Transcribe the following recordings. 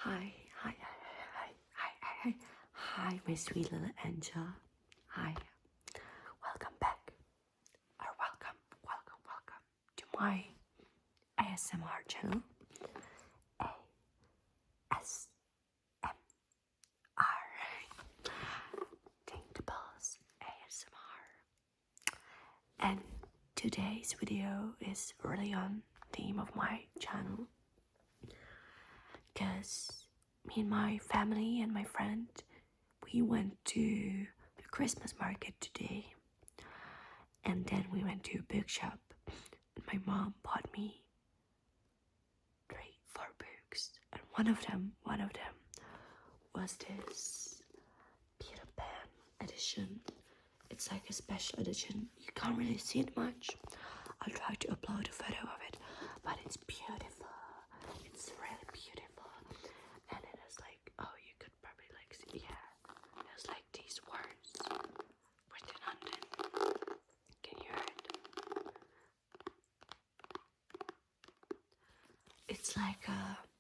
Hi, my sweet little angel. Hi, welcome back, or welcome to my ASMR channel. ASMR, Danktables ASMR. And today's video is really on theme of my channel, because me and my family and my friend, we went to the Christmas market today, and then we went to a bookshop, and my mom bought me 4 books, and one of them was this Peter Pan edition. It's like a special edition. You can't really see it much. I'll try to upload a photo of it, but it's beautiful. It's really beautiful, and it is like, oh, you could probably like see, yeah. There's like these words written on it. Can you hear it? It's like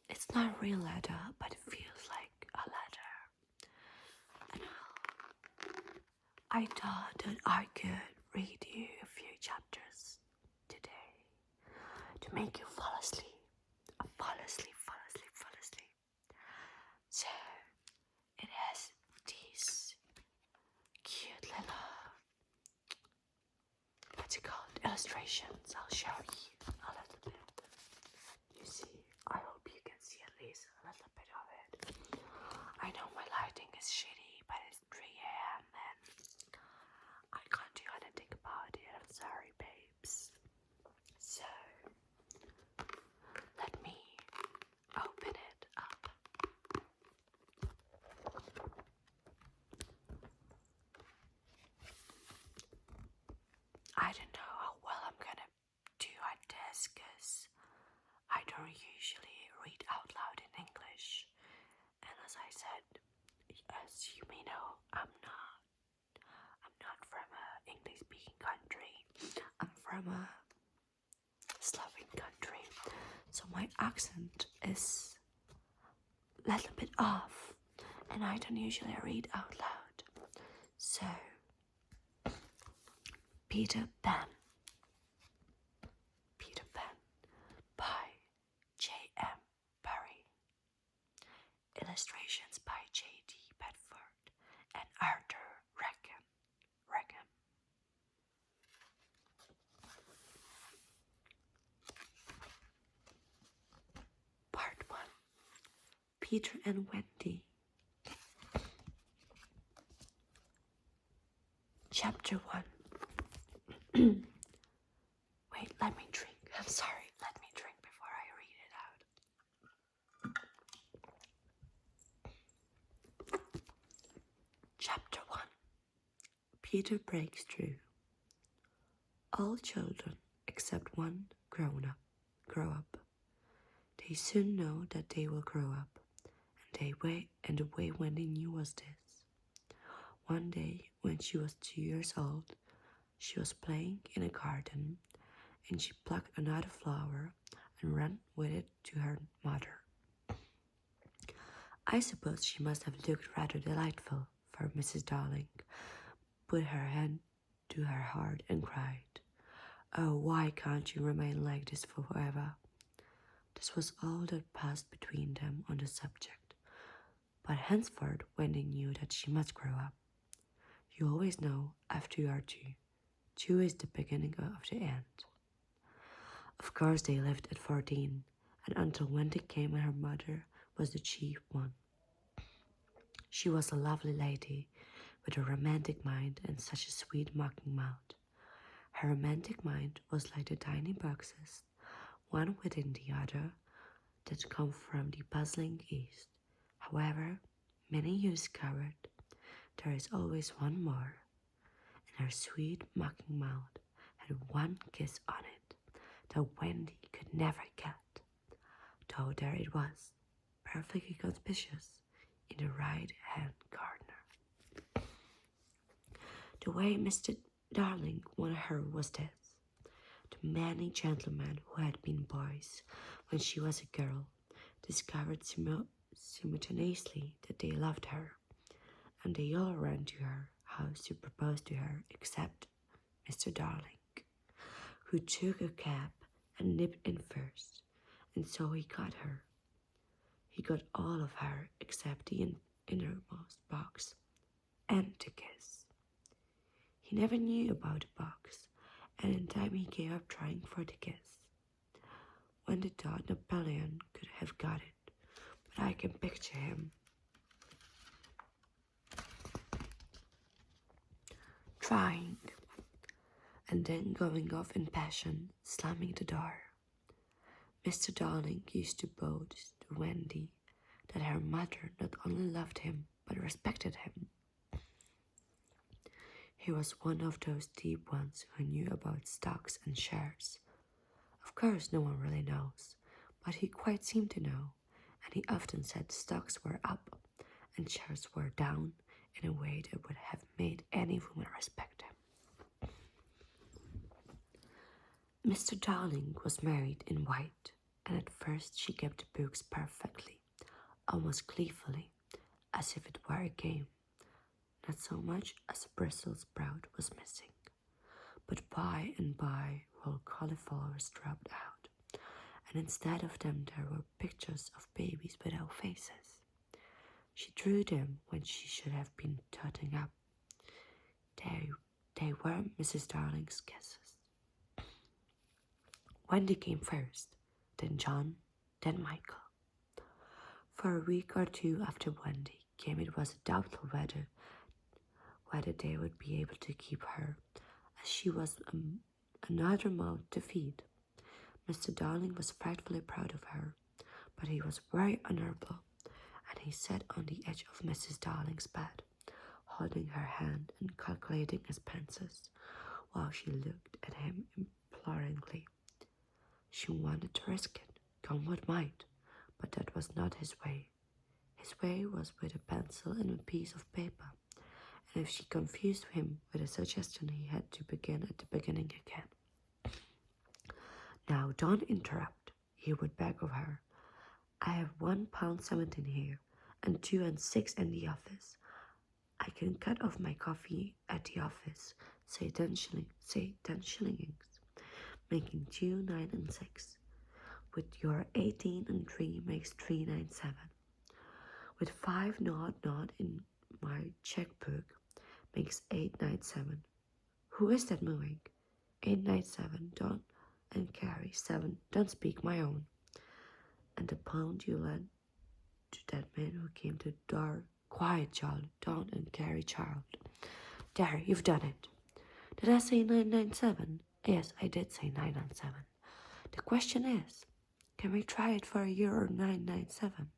it's not real leather, but it feels like a leather. And I thought that I could read you a few chapters today to make you fall asleep. Fall asleep. So it has these cute little, what's it called, illustrations. I'll show you a little bit. You see, I hope you can see at least a little bit of it. I know my lighting is shitty, but it's 3 a.m. and I can't do anything about it. I'm sorry, babes. So let me open it up. I don't know how well I'm gonna do at this, because I don't usually read out loud in English. And as I said, as you may know, I'm not from an English-speaking country. I'm from a Slavic country, so my accent is a little bit off, and I don't usually read out loud. So, Peter Pan by J.M. Barrie. Illustrations by J.D. Bedford and Arthur Rackham. Part 1. Peter and Wendy. Chapter 1. Wait, let me drink. I'm sorry, let me drink before I read it out. Chapter 1. Peter breaks through. All children, except one, grow up. They soon know that they will grow up, and the way Wendy knew was this. One day, when she was 2 years old, she was playing in a garden, and she plucked another flower and ran with it to her mother. I suppose she must have looked rather delightful, for Mrs. Darling put her hand to her heart and cried, "Oh, why can't you remain like this forever?" This was all that passed between them on the subject, but henceforth Wendy knew that she must grow up. You always know after you are 2. 2 is the beginning of the end. Of course they lived at 14, and until Wendy came and her mother was the chief one. She was a lovely lady, with a romantic mind and such a sweet mocking mouth. Her romantic mind was like the tiny boxes, one within the other, that come from the puzzling East. However, many you discovered, there is always one more, and her sweet mocking mouth had one kiss on it that Wendy could never get, though there it was, perfectly conspicuous in the right-hand corner. The way Mr. Darling won her was this. The many gentlemen who had been boys when she was a girl discovered simultaneously that they loved her, and they all ran to her house to propose to her, except Mr. Darling, who took a cab and nipped in first, and so he got her. He got all of her except the innermost box and the kiss. He never knew about the box, and in time he gave up trying for the kiss. When they thought Napoleon could have got it, but I can picture him trying, and then going off in passion, slamming the door. Mr. Darling used to boast to Wendy that her mother not only loved him, but respected him. He was one of those deep ones who knew about stocks and shares. Of course, no one really knows, but he quite seemed to know, and he often said stocks were up and shares were down in a way that would have made any woman respect him. Mr. Darling was married in white, and at first she kept the books perfectly, almost gleefully, as if it were a game. Not so much as a Brussels sprout was missing, but by and by whole cauliflowers dropped out, and instead of them there were pictures of babies without faces. She drew them when she should have been totting up. They were Mrs. Darling's kisses. Wendy came first, then John, then Michael. For a week or two after Wendy came, it was doubtful whether they would be able to keep her, as she was another mouth to feed. Mr. Darling was frightfully proud of her, but he was very honourable, and he sat on the edge of Mrs. Darling's bed, holding her hand and calculating his pences, while she looked at him imploringly. She wanted to risk it, come what might, but that was not his way. His way was with a pencil and a piece of paper, and if she confused him with a suggestion, he had to begin at the beginning again. Now, don't interrupt, he would beg of her. I have £1.17 here, and 2 and 6 in the office. I can cut off my coffee at the office, say 10 shillings, making 2, 9 and 6. With your 18 and 3 makes 397. With 5 naught in my checkbook makes 897. Who is that moving? 897, don't and carry 7, don't speak my own. And the pound you lent to that man who came to the door. Quiet, child, don't and carry, child. There, you've done it. Did I say 997? Yes, I did say 997. The question is, can we try it for a year or 997?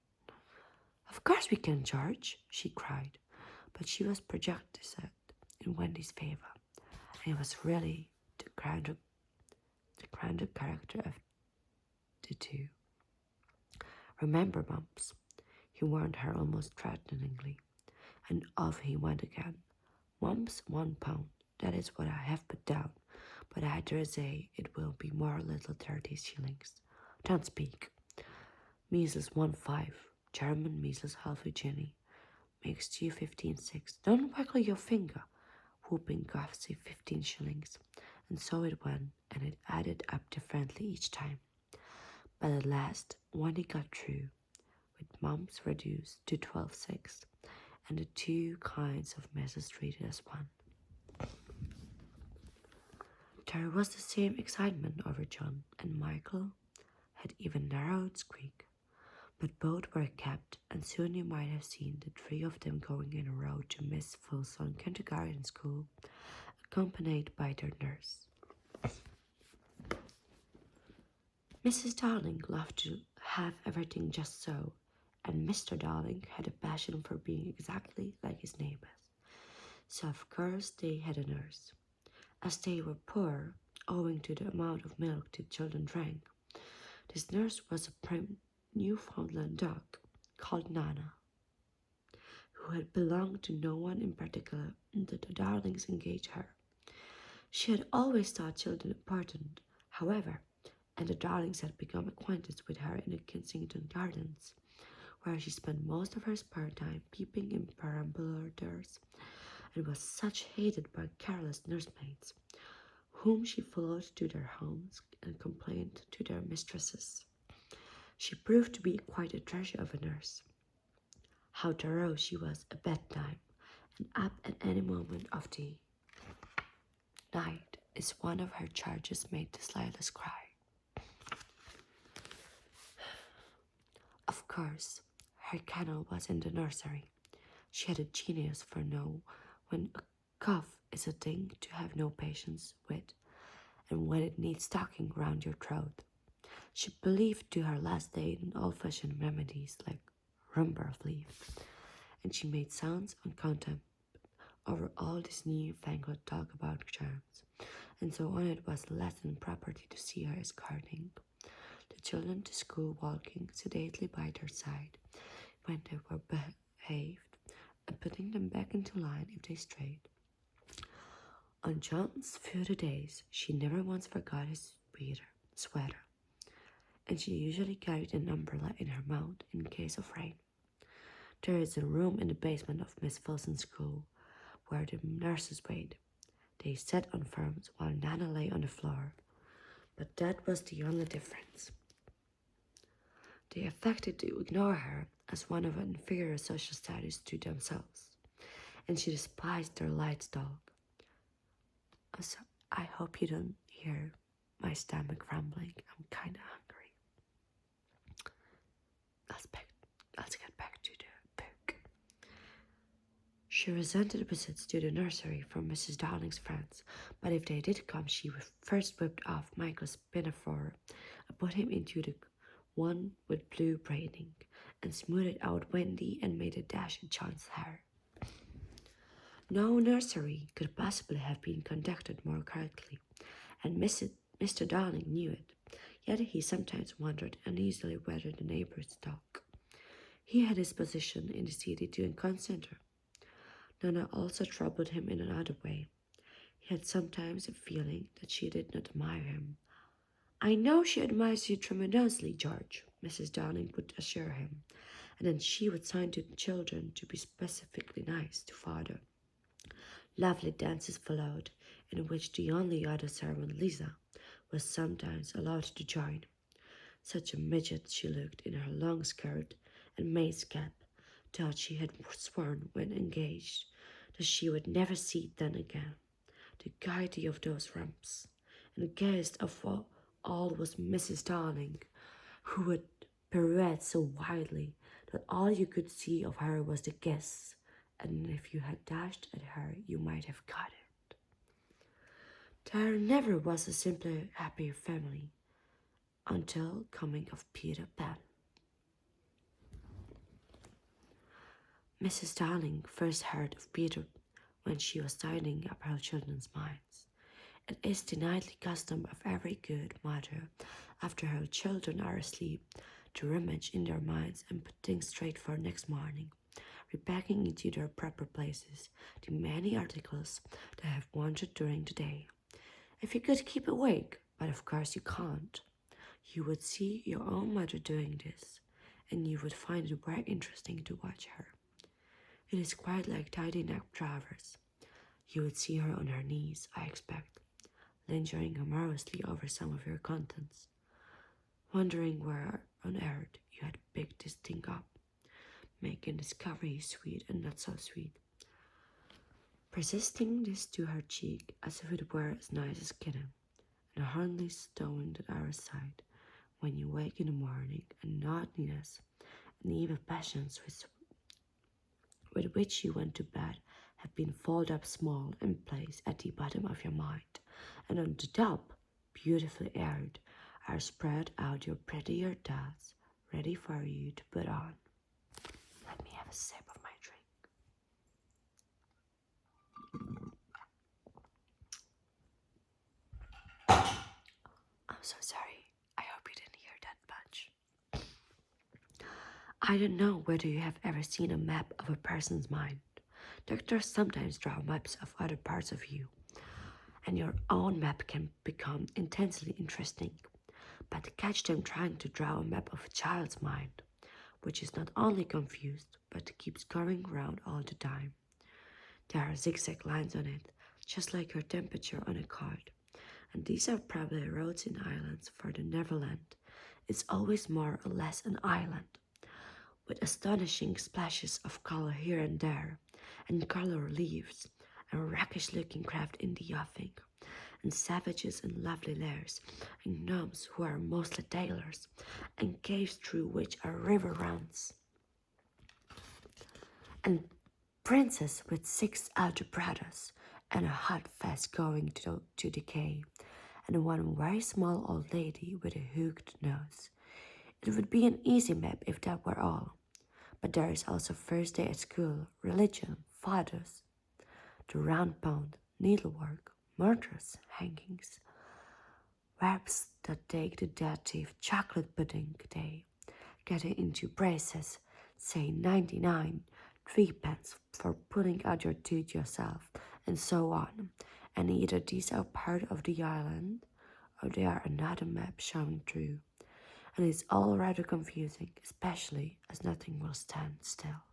Of course we can, George, she cried, but she was prejudiced in Wendy's favor, and it was really the grander character of the two. Remember, Mumps, he warned her almost threateningly, and off he went again. Mumps, £1, that is what I have put down, but I dare say it will be more or little 30 shillings. Don't speak. Measles 1.5, German measles half a guinea, makes 2.15.6. Don't waggle your finger. Whooping costs 15 shillings. And so it went, and it added up differently each time. But at last, when he got through, with mumps reduced to 12.6, and the 2 kinds of messes treated as one. There was the same excitement over John, and Michael had even narrowed squeak, but both were kept, and soon you might have seen the 3 of them going in a row to Miss Fulson kindergarten school, accompanied by their nurse. Mrs. Darling loved to have everything just so, and Mr. Darling had a passion for being exactly like his neighbors. So of course they had a nurse. As they were poor, owing to the amount of milk the children drank, this nurse was a prim Newfoundland dog called Nana, who had belonged to no one in particular until the Darlings engaged her. She had always thought children important, however, and the Darlings had become acquainted with her in the Kensington Gardens, where she spent most of her spare time peeping in perambulators, and was such hated by careless nursemaids, whom she followed to their homes and complained to their mistresses. She proved to be quite a treasure of a nurse. How thorough she was at bedtime, and up at any moment of the night is one of her charges made the slightest cry. Of course, her kennel was in the nursery. She had a genius for know when a cough is a thing to have no patience with, and when it needs tucking round your throat. She believed to her last day in old-fashioned remedies like rumber's leaf, and she made sounds on contempt over all this new-fangled talk about germs, and so on. It was less than property to see her escorting the children to school, walking sedately by their side when they were behaved, and putting them back into line if they strayed. On John's further days, she never once forgot his sweater, and she usually carried an umbrella in her mouth in case of rain. There is a room in the basement of Miss Wilson's school where the nurses wait. They sat on forms while Nana lay on the floor, but that was the only difference. They affected to ignore her as one of inferior social status to themselves, and she despised their livestock. So I hope you don't hear my stomach rumbling. I'm kind of hungry. Let's get back to the book. She resented visits to the nursery from Mrs. Darling's friends, but if they did come, she first whipped off Michael's pinafore and put him into the one with blue braiding, and smoothed out Wendy and made a dash at John's hair. No nursery could possibly have been conducted more correctly, and Mr. Darling knew it, yet he sometimes wondered uneasily whether the neighbors talk. He had his position in the city to consider. Nana also troubled him in another way. He had sometimes a feeling that she did not admire him. "I know she admires you tremendously, George," Mrs. Darling would assure him, and then she would sign to the children to be specifically nice to father. Lovely dances followed, in which the only other servant, Lisa, was sometimes allowed to join. Such a midget she looked in her long skirt and maid's cap, thought she had sworn when engaged that she would never see it done again. The gaiety of those romps, and gayest of all was Mrs. Darling, who would pirouette so wildly that all you could see of her was the guests, and if you had dashed at her, you might have got it. There never was a simpler, happier family until coming of Peter Pan. Mrs. Darling first heard of Peter when she was tidying up her children's minds. It is the nightly custom of every good mother, after her children are asleep, to rummage in their minds and put things straight for next morning, repacking into their proper places the many articles that have wandered during the day. If you could keep awake, but of course you can't, you would see your own mother doing this, and you would find it very interesting to watch her. It is quite like tidying up drawers. You would see her on her knees, I expect, lingering humorously over some of your contents, wondering where on earth you had picked this thing up, making discovery sweet and not so sweet, persisting this to her cheek as if it were as nice as kitten, and hardly stowing that out of sight when you wake in the morning, and naughtiness and even passions with which you went to bed have been folded up small and placed at the bottom of your mind, and on the top, beautifully aired, are spread out your prettier thoughts, ready for you to put on. Let me have a sip of my drink. I'm so sorry. I hope you didn't hear that bunch. I don't know whether you have ever seen a map of a person's mind. Doctors sometimes draw maps of other parts of you, and your own map can become intensely interesting. But to catch them trying to draw a map of a child's mind, which is not only confused, but keeps going round all the time. There are zigzag lines on it, just like your temperature on a card. And these are probably roads in islands, for the Neverland is always more or less an island, with astonishing splashes of color here and there, and color reliefs, and rakish-looking craft in the offing, and savages in lovely lairs, and gnomes who are mostly tailors, and caves through which a river runs, and princes with 6 elder brothers, and a hut fast going to decay, and one very small old lady with a hooked nose. It would be an easy map if that were all. But there is also first day at school, religion, fathers, the round pound, needlework, murders, hangings, verbs that take the dative, chocolate pudding day, getting into braces, say 99, 3 pence for pulling out your tooth yourself, and so on. And either these are part of the island, or they are another map showing through. And it's all rather confusing, especially as nothing will stand still.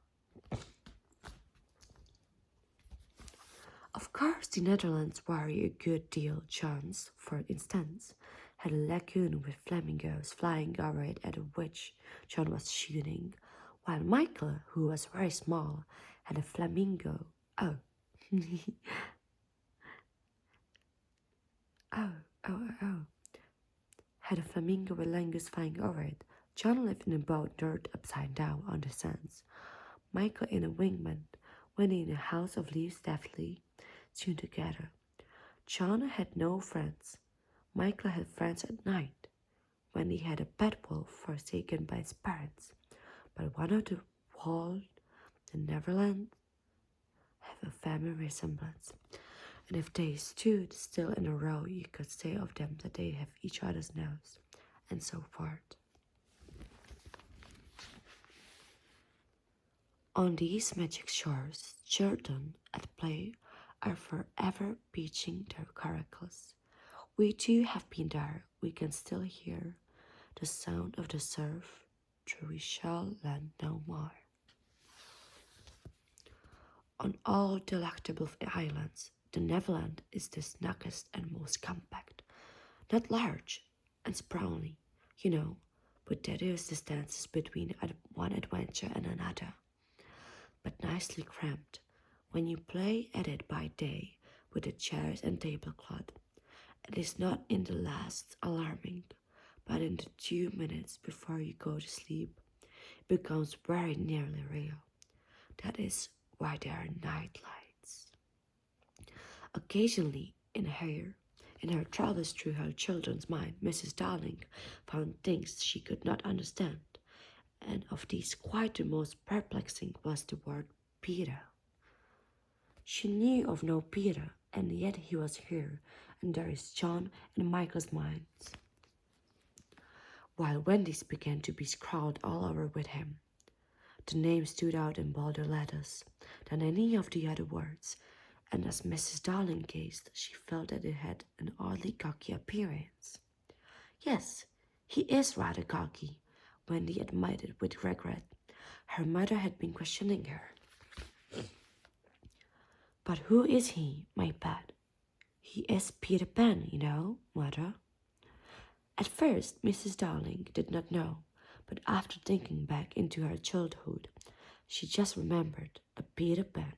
Of course, the Netherlands vary a good deal. John's, for instance, had a lagoon with flamingos flying over it at which John was shooting, while Michael, who was very small, had a flamingo. Oh, oh, oh. Had a flamingo with langoons flying over it. John lived in a boat turned upside down on the sands. Michael in a wingman, Wendy in a house of leaves deftly sewn together. John had no friends. Michael had friends at night. Wendy had a pet wolf forsaken by its parents. But one of the wall, the Neverland, have a family resemblance. And if they stood still in a row, you could say of them that they have each other's nose, and so forth. On these magic shores, children at play are forever beaching their coracles. We too have been there. We can still hear the sound of the surf, though we shall land no more. On all delectable islands, the Neverland is the snuggest and most compact. Not large and sprawly, but there is distances between one adventure and another, but nicely cramped when you play at it by day with the chairs and tablecloth. It is not in the last alarming, but in the 2 minutes before you go to sleep, it becomes very nearly real. That is why there are night lights. Occasionally, in her travels through her children's mind, Mrs. Darling found things she could not understand, and of these quite the most perplexing was the word Peter. She knew of no Peter, and yet he was here, and there is John and Michael's minds, while Wendy's began to be scrawled all over with him. The name stood out in bolder letters than any of the other words, and as Mrs. Darling gazed, she felt that it had an oddly cocky appearance. Yes, he is rather cocky, Wendy admitted with regret. Her mother had been questioning her. But who is he, my pet? He is Peter Pan, Mother. At first, Mrs. Darling did not know, but after thinking back into her childhood, she just remembered a Peter Pan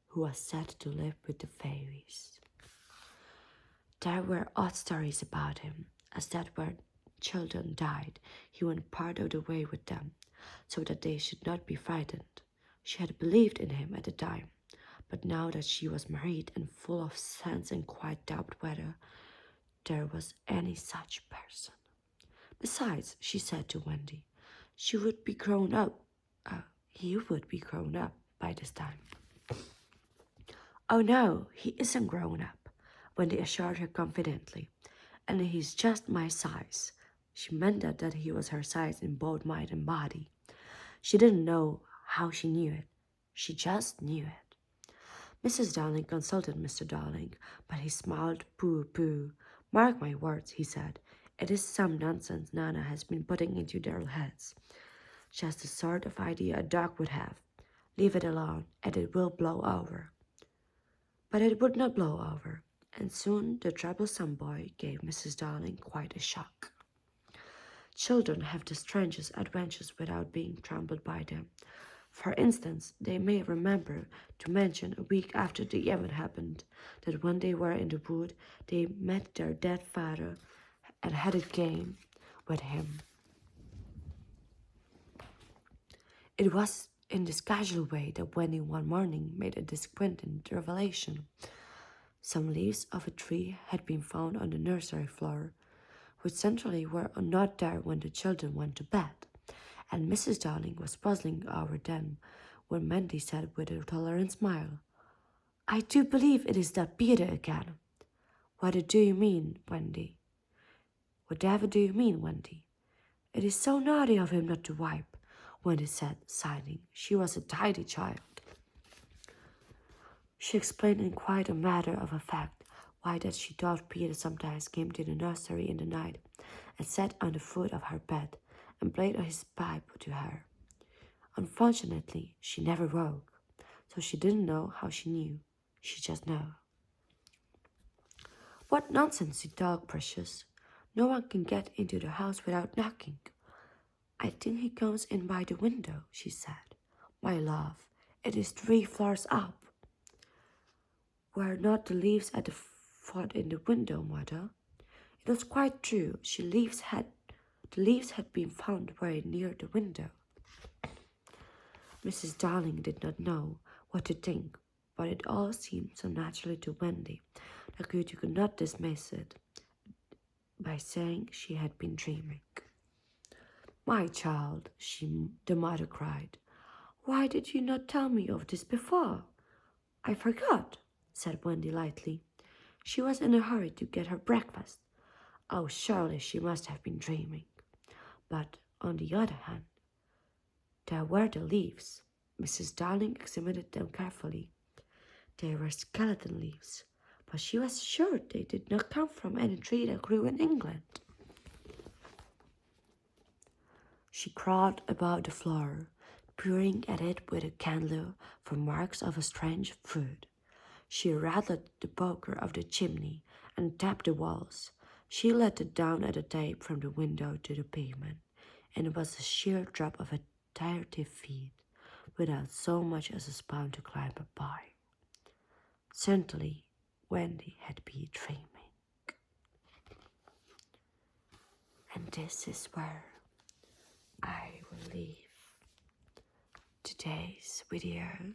who was said to live with the fairies. There were odd stories about him, as that when children died, he went part of the way with them, so that they should not be frightened. She had believed in him at the time, but now that she was married and full of sense and quite doubted whether there was any such person. Besides, she said to Wendy, he would be grown up by this time. Oh no, he isn't grown up, Wendy assured her confidently, and he's just my size. She meant that he was her size in both mind and body. She didn't know how she knew it. She just knew it. Mrs. Darling consulted Mr. Darling, but he smiled pooh. Mark my words, he said. It is some nonsense Nana has been putting into their heads. Just the sort of idea a dog would have. Leave it alone, and it will blow over. But it would not blow over, and soon the troublesome boy gave Mrs. Darling quite a shock. Children have the strangest adventures without being troubled by them. For instance, they may remember to mention a week after the event happened that when they were in the wood, they met their dead father and had a game with him. It was in this casual way that Wendy one morning made a disappointing revelation. Some leaves of a tree had been found on the nursery floor, which centrally were not there when the children went to bed, and Mrs. Darling was puzzling over them when Wendy said with a tolerant smile, "I do believe it is that Peter again." "What do you mean, Wendy?" "Whatever do you mean, Wendy?" "It is so naughty of him not to wipe," Wendy said, sighing. She was a tidy child. She explained in quite a matter of fact why that she thought Peter sometimes came to the nursery in the night and sat on the foot of her bed and played on his pipe to her. Unfortunately, she never woke, so she didn't know how she knew. She just knew. "What nonsense you talk, Precious. No one can get into the house without knocking." "I think he comes in by the window," she said. "My love, it is 3 floors up." "Were not the leaves at the foot in the window, Mother?" It was quite true. The leaves had been found very near the window. Mrs. Darling did not know what to think, but it all seemed so naturally to Wendy that you could not dismiss it by saying she had been dreaming. "My child," the mother cried, "why did you not tell me of this before?" "I forgot," said Wendy lightly. "She was in a hurry to get her breakfast." Oh, surely she must have been dreaming. But, on the other hand, there were the leaves. Mrs. Darling examined them carefully. They were skeleton leaves, but she was sure they did not come from any tree that grew in England. She crawled about the floor, peering at it with a candle for marks of a strange fruit. She rattled the poker of the chimney and tapped the walls. She let it down at a tape from the window to the pavement, and it was a sheer drop of 30 feet, without so much as a spoon to climb up by. Certainly, Wendy had been dreaming. And this is where I will leave today's video.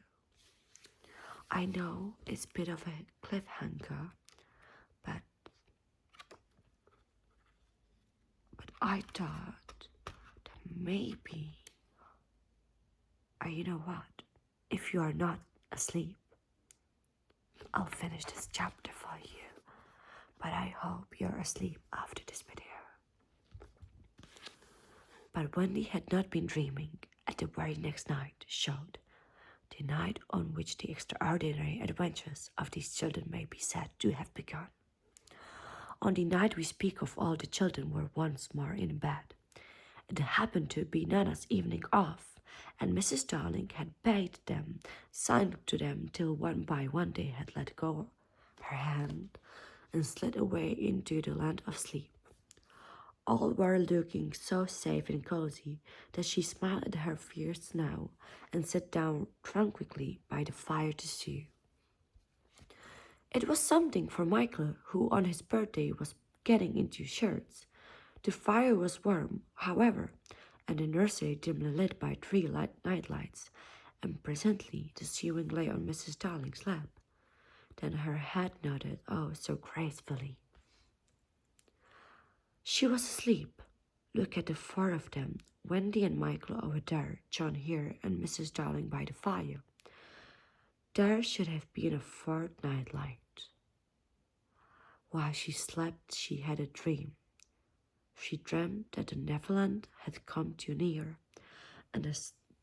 I know it's a bit of a cliffhanger, but I thought that maybe, you know what, if you are not asleep, I'll finish this chapter for you, but I hope you're asleep after this video. But Wendy had not been dreaming, and the very next night showed, the night on which the extraordinary adventures of these children may be said to have begun. On the night we speak of, all the children were once more in bed. It happened to be Nana's evening off, and Mrs. Darling had bade them, signed to them till one by one they had let go her hand and slid away into the land of sleep. All were looking so safe and cozy that she smiled at her fears now and sat down tranquilly by the fire to sew. It was something for Michael, who on his birthday was getting into shirts. The fire was warm, however, and the nursery dimly lit by 3 night lights, and presently the sewing lay on Mrs. Darling's lap. Then her head nodded, oh, so gracefully. She was asleep. Look at the 4 of them, Wendy and Michael over there, John here, and Mrs. Darling by the fire. There should have been a 4th night light. While she slept, she had a dream. She dreamt that the Neverland had come too near, and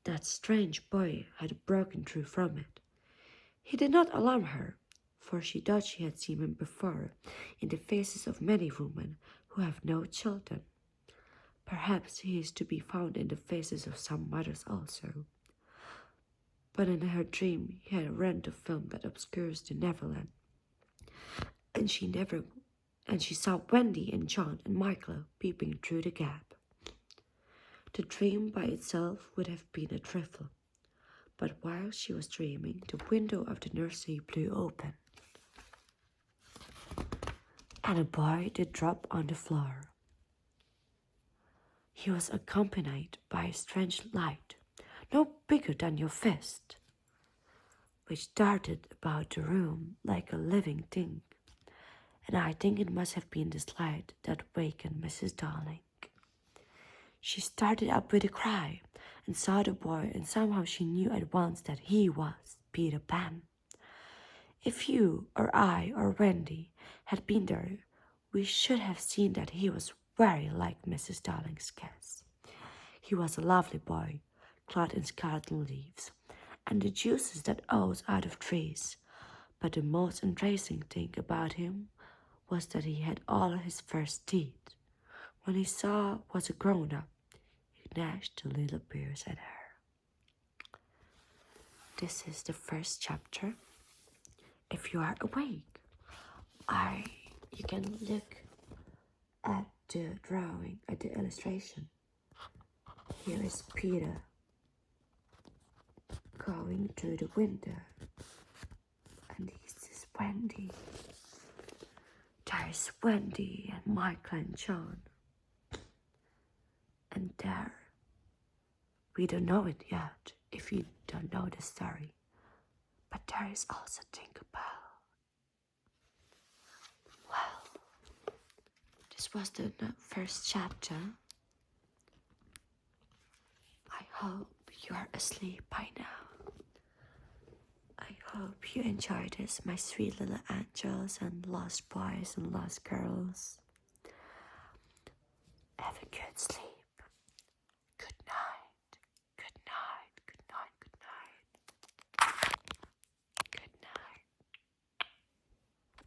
that strange boy had broken through from it. He did not alarm her, for she thought she had seen him before in the faces of many women who have no children. Perhaps he is to be found in the faces of some mothers also. But in her dream he had rent a film that obscures the Neverland, and she saw Wendy and John and Michael peeping through the gap. The dream by itself would have been a trifle, but while she was dreaming, the window of the nursery blew open, and a boy did drop on the floor. He was accompanied by a strange light, no bigger than your fist, which darted about the room like a living thing, and I think it must have been this light that wakened Mrs. Darling. She started up with a cry and saw the boy, and somehow she knew at once that he was Peter Pan. If you or I or Wendy had been there, we should have seen that he was very like Mrs. Darling's guess. He was a lovely boy, clad in skeleton leaves, and the juices that oozed out of trees. But the most entrancing thing about him was that he had all his first teeth. When he saw was a grown-up, he gnashed the little beers at her. This is the first chapter. If you are awake, you can look at the drawing, at the illustration. Here is Peter going through the window, and this is Wendy. There is Wendy and Michael and John, and there, we don't know it yet if you don't know the story, but there is also Tinkerbell. Well, this was the first chapter. I hope you are asleep by now. I hope you enjoyed this, my sweet little angels and lost boys and lost girls. Have a good sleep.